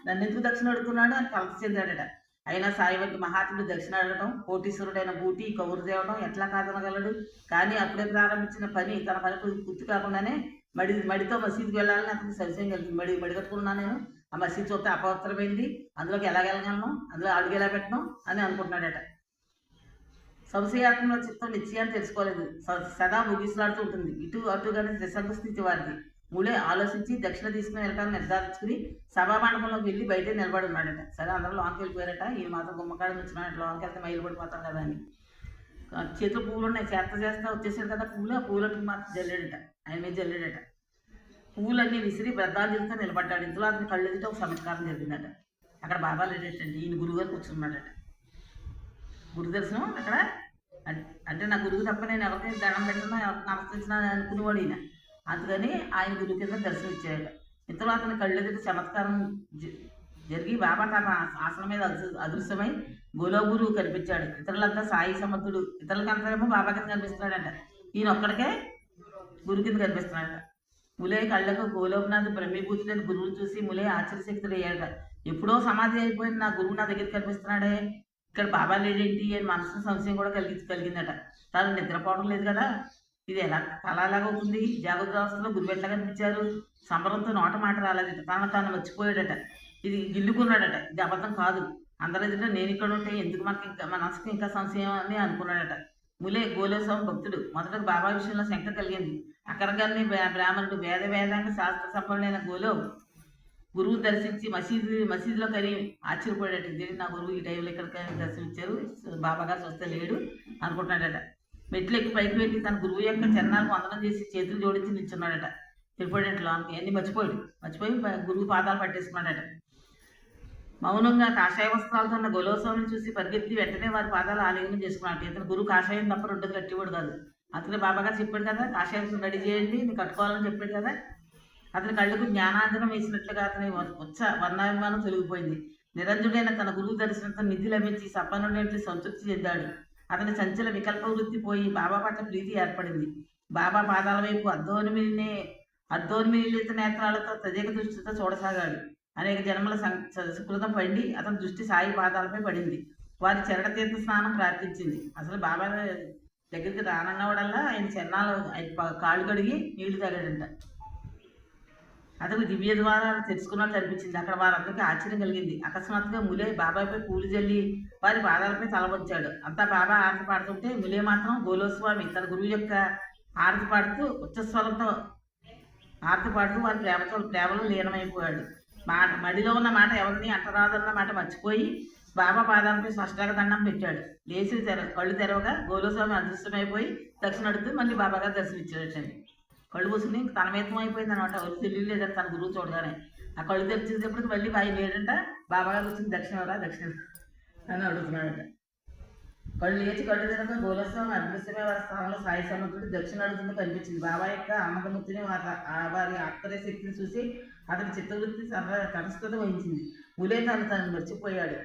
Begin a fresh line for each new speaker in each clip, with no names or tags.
నన్ను ఎందుకు దక్షిణ అడుగుతున్నాడు అని కలత చెందాడట. అయినా సాయివంటి మహాత్ముడు దక్షిణ అడగటం, కోటీశ్వరుడైన బూటి కబురు తేవడం ఎట్లా కాదనగలడు? కానీ అప్పుడే ప్రారంభించిన పని తన పని పూర్తి కాకుండానే మడితో మసీదుకి వెళ్ళాలని అతనికి సంశయం కలిగింది. మడి కట్టుకున్నా నేను, ఆ మసీదు చూస్తే అపవిత్రమైంది, అందులోకి ఎలా వెళ్ళగలను, అందులో అడుగు ఎలా పెట్టను అని అనుకుంటున్నాడట. సంశయాత్మలో చిత్తం నిశ్చయాన్ని తెలుసుకోలేదు. సదా ముగిసులాడుతూ ఉంటుంది. ఇటు అటుగానే త్రిసంగ స్థితి వారిది. మూడే ఆలోచించి దక్షిణ తీసుకుని వెళ్ళటాన్ని నిర్ధారించుకుని సభా మండపంలోకి వెళ్ళి బయటే నిలబడి ఉన్నాడట. సరే అందరూ లోనికి వెళ్ళిపోయారట. ఈ మాత్రం గుమ్మకాడని వచ్చినాడు, లోనికి వెళ్తే మైలు పడిపోతాం కదా అని. చేతులు పువ్వులు ఉన్నాయి, చేస్తా వచ్చేసాడు కదా పువ్వులు, ఆ పువ్వులకి మాత్రం జల్లాడట, ఆయన మీద జల్లాడట. పువ్వులన్నీ విసిరి బ్రద్ధాంజలితో నిలబడ్డాడు. ఇంతలో అతని కళ్ళు ఎదుట ఒక చమత్కారం జరిగిందట. అక్కడ బాబా లేడేటండి, ఈయన గురువుగారు కూర్చున్నాడట. గురు దర్శనం అక్కడ అంటే నా గురువు తప్ప నేను ఎవరికి దండం పెట్టినా ఎవరికి నమస్కరించినా అనుకునేవాడు ఈయన. అందుకని ఆయన గురువు కింద దర్శనం ఇచ్చాడట. ఇంతలో అతని కళ్ళు ఎదుట చమత్కారం జరిగి బాబా తన ఆసనం మీద అదృశ్యమై గురువు కనిపించాడు. ఇతరులంతా సాయి సమర్థుడు, ఇతరులకంతా బాబా కింద కనిపిస్తున్నాడట. ఈయన ఒక్కడికే గురు కింద కనిపిస్తున్నాడట. ములే కళ్ళకు గోలోకనాథ్ బ్రహ్మీభూతుడని గురువును చూసి ములే ఆశ్చర్యశక్తుడు అయ్యాడట. ఎప్పుడో సమాధి అయిపోయిన నా గురువు నా దగ్గర కనిపిస్తున్నాడే, ఇక్కడ బాబా లేడేంటి అని మనసు సంశయం కూడా కలిగిందట. తాను నిద్రపోవడం లేదు కదా, ఇది ఎలా కళలాగా అవుతుంది, జాగ్రత్త అవస్థలో గురువు ఎట్లా కనిపించారు, సంబరంతో నోట మాట రాలేదట. తాను మర్చిపోయాడట, ఇది గిల్లుకున్నాడట, ఇది అబద్ధం కాదు, అందరి ఎదుట నేను ఇక్కడ ఉంటే ఎందుకు మనకి ఇంకా మనసుకు ఇంకా సంశయం అని అనుకున్నాడట. ములే గోలేస్వామి భక్తుడు. మొదట బాబా విషయంలో శంక కలిగింది. అక్కరగానే బ్రాహ్మణుడు వేదాంగ శాస్త్ర సంపన్నుడైన గోలో గురువు దర్శించి మసీదులో కని ఆశ్చర్యపోయాడట. ఇదే నా గురువు ఈ టైంలో ఇక్కడ దర్శనమిచ్చారు, బాబా గారు చూస్తే లేడు అనుకుంటున్నాడట. మెట్లు ఎక్కి పైకి వెళ్ళి తన గురువు యొక్క చరణాలకు వందనం చేసి చేతులు జోడించి నిల్చున్నాడట. వెళ్ళిపోయాడట లోనికి. అన్ని మర్చిపోయి గురువు పాదాలు పట్టేసుకున్నాడట. మౌనంగా కాషాయ వస్త్రాలతో ఉన్న గోలోత్సవాన్ని చూసి పరిగెత్తి వెంటనే వారి పాదాలు ఆలింగనం చేసుకున్నాడు. ఇతను గురువు కాషాయం తప్ప రెండోది కట్టివాడు కాదు. అతను బాబాగారు చెప్పాడు కదా, కాషాయం రెడీ చేయండి, నీకు కట్టుకోవాలని చెప్పాడు కదా. అతని కళ్ళకు జ్ఞానాంజనం వేసినట్లుగా అతని వర్ణాభిమానం తొలగిపోయింది. నిరంజుడైన తన గురువు దర్శనంతో నిధి లభించి సప్పనుండి సంతృప్తి చెందాడు. అతని సంచల వికల్ప వృత్తి పోయి బాబా పట్ల ప్రీతి ఏర్పడింది. బాబా పాదాల వైపు అర్ధోన్మిలిత నేత్రాలతో తదేక దృష్టితో చూడసాగాడు. అనేక జన్మల సుకృతం పండి అతని దృష్టి సాయి పాదాలపై పడింది. వారి చరణ తీర్థ స్నానం ప్రార్థించింది. అసలు బాబా దగ్గరికి రానన్నవాడల్లా ఆయన చరణాలు కాళ్ళు కడిగి నీళ్లు తాగాడంట. అతను దివ్య ద్వారాలు తెలుసుకున్నట్టు అనిపించింది. అక్కడ వారందరికీ ఆశ్చర్యం కలిగింది. అకస్మాత్తుగా ములే బాబాపై పూలు జల్లి వారి పాదాలపై తలవంచాడు. అంతా బాబా ఆరతి పాడుతుంటే ములే మాత్రం గోలోస్వామి తన గురువు యొక్క ఆరతి పాడుతూ ఉచ్చస్వరంతో ఆరతి పాడుతూ వారి ప్రేమలో లీనమైపోయాడు. మడిలో ఉన్న మాట ఎవరిని అంటరాదన్న మాట మర్చిపోయి బాబా పాదాలపై స్పష్టంగా దండం పెట్టాడు. లేచి కళ్ళు తెరవగా గోలోస్వామి అదృష్టమైపోయి దక్షిణ అడుగుతూ మళ్ళీ బాబాగారు దర్శనమిచ్చాడటండి. కళ్ళు మూసుకుని తనమేతం అయిపోయింది అనమాట. ఎవరు తెలియలేదంట తన గురువు చూడగానే. ఆ కళ్ళు తెరిచేటప్పటికి మళ్ళీ బాయి లేడంట. బాబాగారు వచ్చింది దక్షిణ అని అడుగుతున్నాడట. కళ్ళు లేచి కళ్ళు తెరక గోలోత్సవం అదృశ్యమే వారి స్థానంలో సాయి సమర్థుడు దక్షిణ అడుగుతుందో కనిపించింది. బాబా యొక్క ఆనందమూర్తిని వారి ఆత్మీయ శక్తిని చూసి అతని చిత్తవృత్తి కనస్థత వహించింది. ములే తను మర్చిపోయాడు.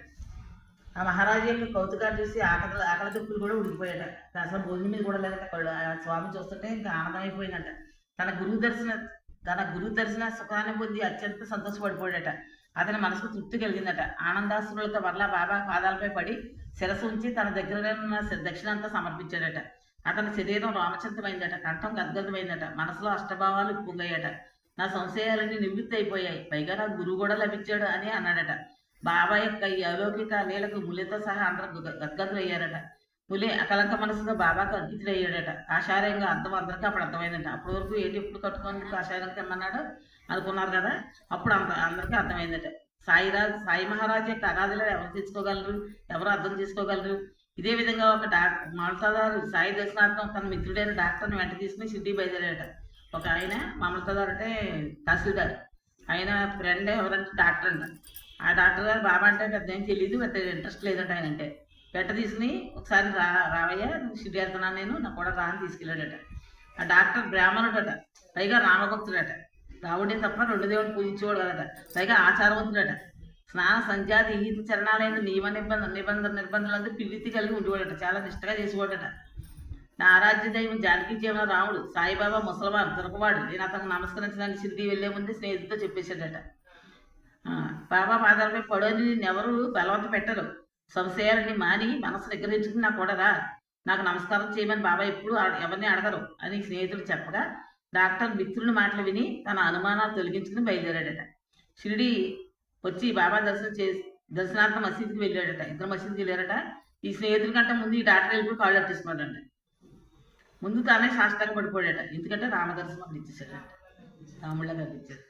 ఆ మహారాజు యొక్క కౌతుకాన్ని చూసి ఆకలి దుప్పులు కూడా ఉడికిపోయాట. అసలు భోజనం మీద కూడా లేదంట. ఆ స్వామి చూస్తుంటే ఇంకా ఆనందమైపోయిందంట. తన గురువు దర్శన సుఖాన్ని పొంది అత్యంత సంతోషపడిపోయాడట. అతని మనసుకు తృప్తి కలిగిందట. ఆనందాశ్రులతో మరలా బాబా పాదాలపై పడి శిరస్సు ఉంచి తన దగ్గర ఉన్న దక్షిణంతా సమర్పించాడట. అతని శరీరం రామచంద్రమైందట. కంఠం గద్గదమైందట. మనసులో అష్టభావాలు ఉప్పొంగాయట. నా సంశయాలన్నీ నివృత్తి అయిపోయాయి, పైగా నాకు గురువు కూడా లభించాడు అని అన్నాడట. బాబా యొక్క ఈ అలౌకిక లీలకు ములేతో సహా అందరూ గద్గదులయ్యారట. ములే అకలంక మనసుతో బాబాకు అంకితుడయ్యాడట. కాషాయంగా అందరికీ అప్పుడు అర్థమైందంట. అప్పటి వరకు ఏంటి ఎప్పుడు కట్టుకొని కాషాయం కిందన్నాడు అనుకున్నారు కదా, అప్పుడు అందరికీ అర్థమైందట. సాయి మహారాజు యొక్క అగాధులు ఎవరు తెచ్చుకోగలరు, ఎవరు అర్థం చేసుకోగలరు. ఇదే విధంగా ఒక మమతాదారు సాయి దర్శనార్థం తన మిత్రుడైన డాక్టర్ని వెంట తీసుకుని సిద్ధి బయలుదేరాడట. ఒక ఆయన మమతాదారు అంటే తహసీల్దార్, ఆయన ఫ్రెండ్ ఎవరంటే డాక్టర్ అంట. ఆ డాక్టర్ గారు బాబా అంటే పెద్ద ఏం తెలియదు, పెద్ద ఇంట్రెస్ట్ లేదంట ఆయన అంటే. వెంట తీసుకుని ఒకసారి రావయ్య సిద్ధి వెళ్తున్నాను నేను, నాకు కూడా రా అని తీసుకెళ్ళాడట. ఆ డాక్టర్ బ్రాహ్మణుడట, పైగా రామభక్తుడట. రావుడే తప్ప రెండు దేవుడు పూజించేవాడు కదట. పైగా ఆచారవంతుడట. స్నాన సంధ్యాది ఈత చరణాలైన నిబంధనలంతా పిల్లితి కలిగి ఉండేవాడట. చాలా నిష్టగా చేసేవాడట. నా ఆరాధ్య దైవం జానకి జీవన రాముడు సాయిబాబా ముసలవాడు దొరకవాడు. నేను అతను నమస్కరించడానికి సిద్ధి వెళ్లే ముందు స్నేహితుడితో చెప్పేశాడట. బాబా పాదాలపై పడని ఎవరు బలవంత పెట్టరు. సంశయాలని మాని మనసు నిగ్రహించుకుని నా కూడా రా, నాకు నమస్కారం చేయమని బాబా ఎప్పుడు ఎవరిని అడగరు అని స్నేహితుడు చెప్పగా డాక్టర్ మిత్రుని మాటలు విని తన అనుమానాలు తొలగించుకుని బయలుదేరాడట. షిరిడి వచ్చి బాబా దర్శనార్థం మసీదుకి వెళ్ళాడట. ఇద్దరు మసీదుకి వెళ్ళారట. ఈ స్నేహితుల కంటే ముందు ఈ డాక్టర్ వెళ్ళిపోయి కాళ్ళు అట్టేసుకున్నాడంట. ముందు తానే సాష్టాంగ పడిపోయాడట. ఎందుకంటే రామదర్శనం ఇచ్చేసాడట. రాముళ్ళ కనిపించాడు.